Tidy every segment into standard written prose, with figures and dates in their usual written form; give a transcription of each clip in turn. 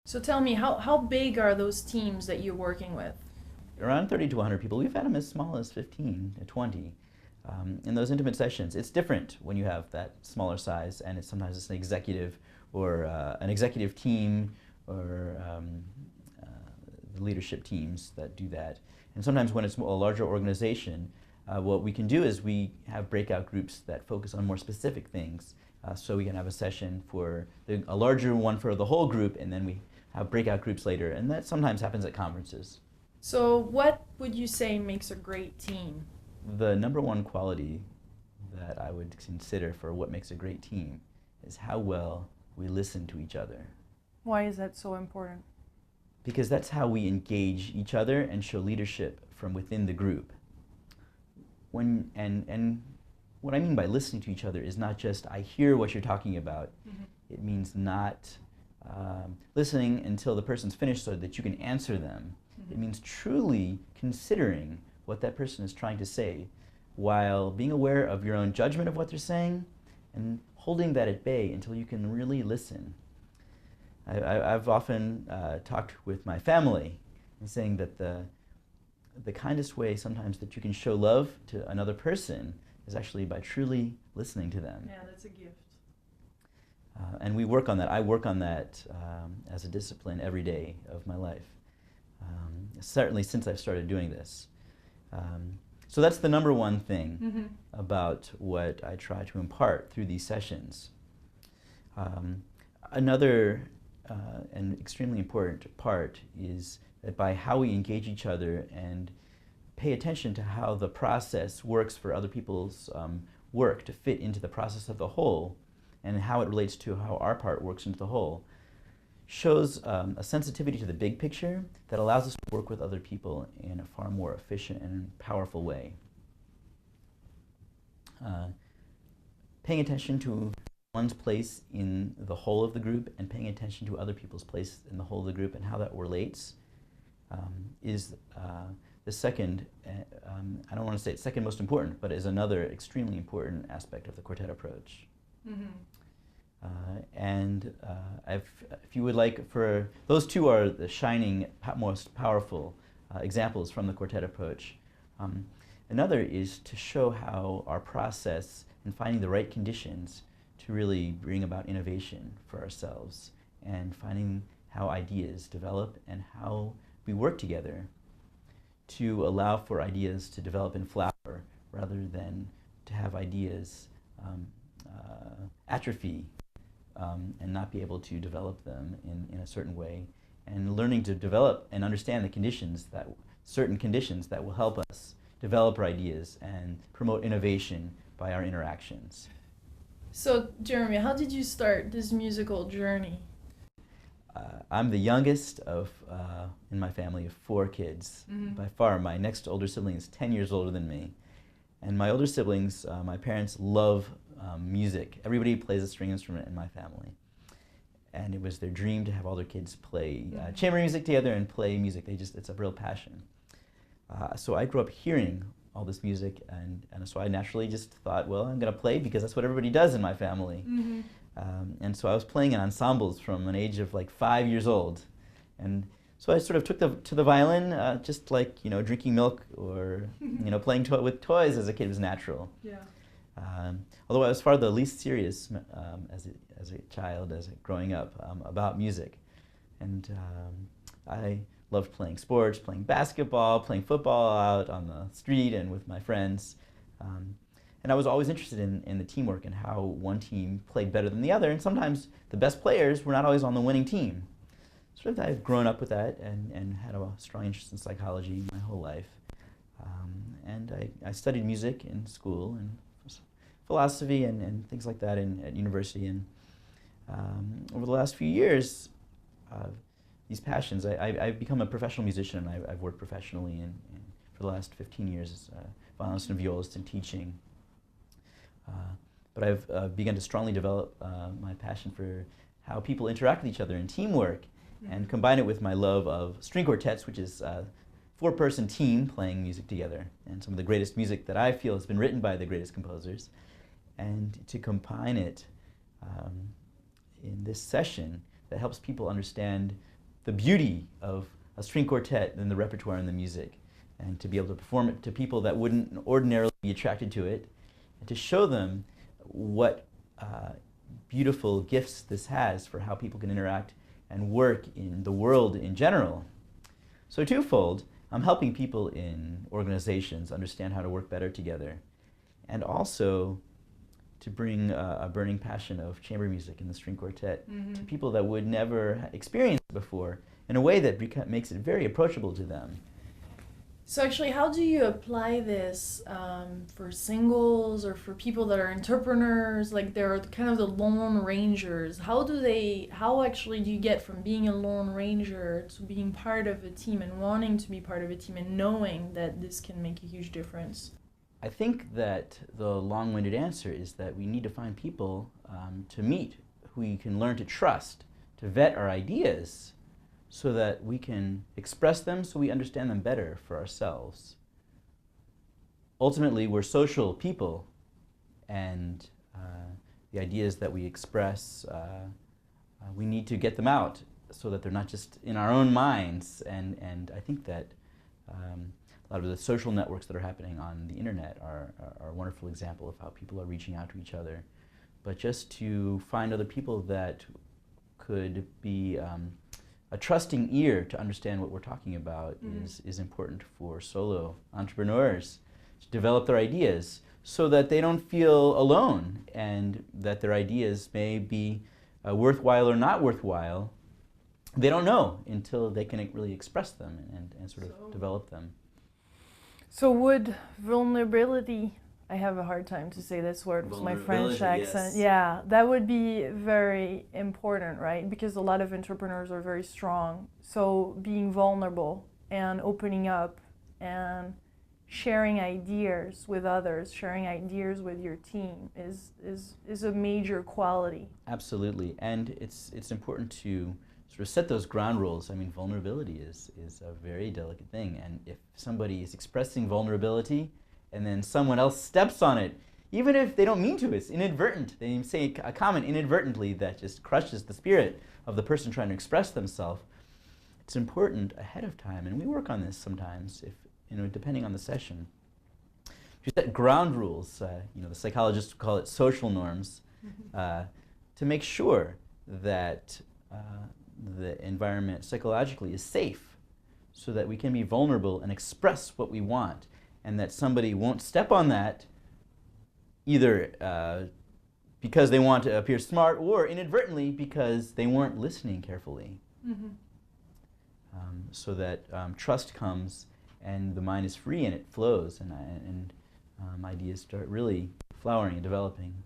So tell me, how big are those teams that you're working with? Around 30 to 100 people. We've had them as small as 15 to 20. In those intimate sessions, it's different when you have that smaller size, and sometimes it's an executive or an executive team or uh, the leadership teams that do that. And sometimes when it's a larger organization, what we can do is we have breakout groups that focus on more specific things. So we can have a session for a larger one for the whole group, and then we have breakout groups later, and that sometimes happens at conferences. So what would you say makes a great team? The number one quality that I would consider for what makes a great team is how well we listen to each other. Why is that so important? Because that's how we engage each other and show leadership from within the group. And what I mean by listening to each other is not just I hear what you're talking about. Mm-hmm. It means not listening until the person's finished so that you can answer them. Mm-hmm. It means truly considering what that person is trying to say while being aware of your own judgment of what they're saying and holding that at bay until you can really listen. I've often talked with my family and saying that the kindest way sometimes that you can show love to another person is actually by truly listening to them. Yeah, that's a gift. And we work on that. I work on that as a discipline every day of my life, certainly since I've started doing this. So that's the number one thing about what I try to impart through these sessions. Another and extremely important part is that by how we engage each other and pay attention to how the process works for other people's work to fit into the process of the whole and how it relates to how our part works into the whole, shows a sensitivity to the big picture that allows us to work with other people in a far more efficient and powerful way. Paying attention to one's place in the whole of the group and paying attention to other people's place in the whole of the group and how that relates is the second, I don't want to say it's second most important, but is another extremely important aspect of the quartet approach. Mm-hmm. If you would like, for those two are the shining, most powerful examples from the quartet approach. Another is to show how our process in finding the right conditions to really bring about innovation for ourselves and finding how ideas develop and how we work together to allow for ideas to develop and flower rather than to have ideas atrophy and not be able to develop them in a certain way, and learning to develop and understand the conditions certain conditions that will help us develop our ideas and promote innovation by our interactions. So Jeremy, how did you start this musical journey? I'm the youngest in my family of 4 kids. Mm-hmm. By far, my next older sibling is 10 years older than me. And my older siblings, my parents love music. Everybody plays a string instrument in my family. And it was their dream to have all their kids play chamber music together and play music. It's a real passion. So I grew up hearing all this music, and so I naturally just thought, well, I'm going to play because that's what everybody does in my family. Mm-hmm. And so I was playing in ensembles from an age of like 5 years old. And so I sort of took to the violin just like, drinking milk or, playing with toys as a kid was natural. Yeah. Although I was far the least serious as a child, growing up, about music. And I loved playing sports, playing basketball, playing football out on the street and with my friends. And I was always interested in the teamwork and how one team played better than the other. And sometimes the best players were not always on the winning team. Sort of I've grown up with that and had a strong interest in psychology my whole life. And I studied music in school and philosophy and things like that at university. And over the last few years, these passions, I've become a professional musician. I've worked professionally for the last 15 years as a violinist and violist and teaching. But I've begun to strongly develop my passion for how people interact with each other in teamwork, and combine it with my love of string quartets, which is a 4-person team playing music together, and some of the greatest music that I feel has been written by the greatest composers, and to combine it in this session that helps people understand the beauty of a string quartet and the repertoire and the music, and to be able to perform it to people that wouldn't ordinarily be attracted to it, and to show them what beautiful gifts this has for how people can interact and work in the world in general. So twofold, I'm helping people in organizations understand how to work better together, and also to bring a burning passion of chamber music in the string quartet to people that would never experience it before in a way that makes it very approachable to them. So actually, how do you apply this for singles or for people that are entrepreneurs, like they're kind of the lone rangers? How actually do you get from being a lone ranger to being part of a team and wanting to be part of a team and knowing that this can make a huge difference? I think that the long-winded answer is that we need to find people to meet who we can learn to trust, to vet our ideas, so that we can express them so we understand them better for ourselves. Ultimately, we're social people, and the ideas that we express, we need to get them out so that they're not just in our own minds. And I think that a lot of the social networks that are happening on the internet are a wonderful example of how people are reaching out to each other. But just to find other people that could be a trusting ear to understand what we're talking about is important for solo entrepreneurs to develop their ideas so that they don't feel alone, and that their ideas may be worthwhile or not worthwhile. They don't know until they can really express them and sort of develop them. So would vulnerability, I have a hard time to say this word with my French accent. Yes. Yeah, that would be very important, right? Because a lot of entrepreneurs are very strong. So being vulnerable and opening up and sharing ideas with others, sharing ideas with your team is a major quality. Absolutely, and it's important to sort of set those ground rules. I mean, vulnerability is a very delicate thing, and if somebody is expressing vulnerability and then someone else steps on it, even if they don't mean to, it's inadvertent. They say a comment inadvertently that just crushes the spirit of the person trying to express themselves. It's important ahead of time, and we work on this sometimes, if depending on the session, to set ground rules. The psychologists call it social norms, to make sure that the environment psychologically is safe, so that we can be vulnerable and express what we want, and that somebody won't step on that either because they want to appear smart or inadvertently because they weren't listening carefully. So that trust comes and the mind is free and it flows, and ideas start really flowering and developing.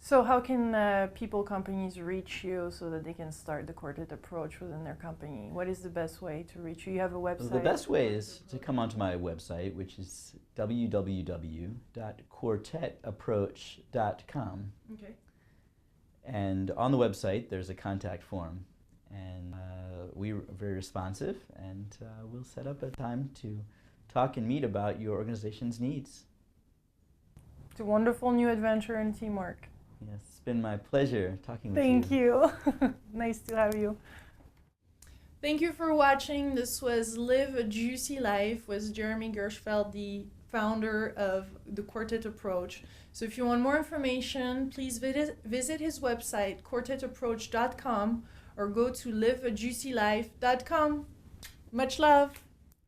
So how can people, companies reach you so that they can start the Quartet approach within their company? What is the best way to reach you? You have a website? The best way is to come onto my website, which is www.quartetapproach.com. Okay. And on the website, there's a contact form. And we're very responsive, and we'll set up a time to talk and meet about your organization's needs. It's a wonderful new adventure and teamwork. Yes, it's been my pleasure talking with you. Thank you. Nice to have you. Thank you for watching. This was Live a Juicy Life with Jeremy Gershfeld, the founder of the Quartet Approach. So if you want more information, please visit his website, quartetapproach.com, or go to liveajuicylife.com. Much love.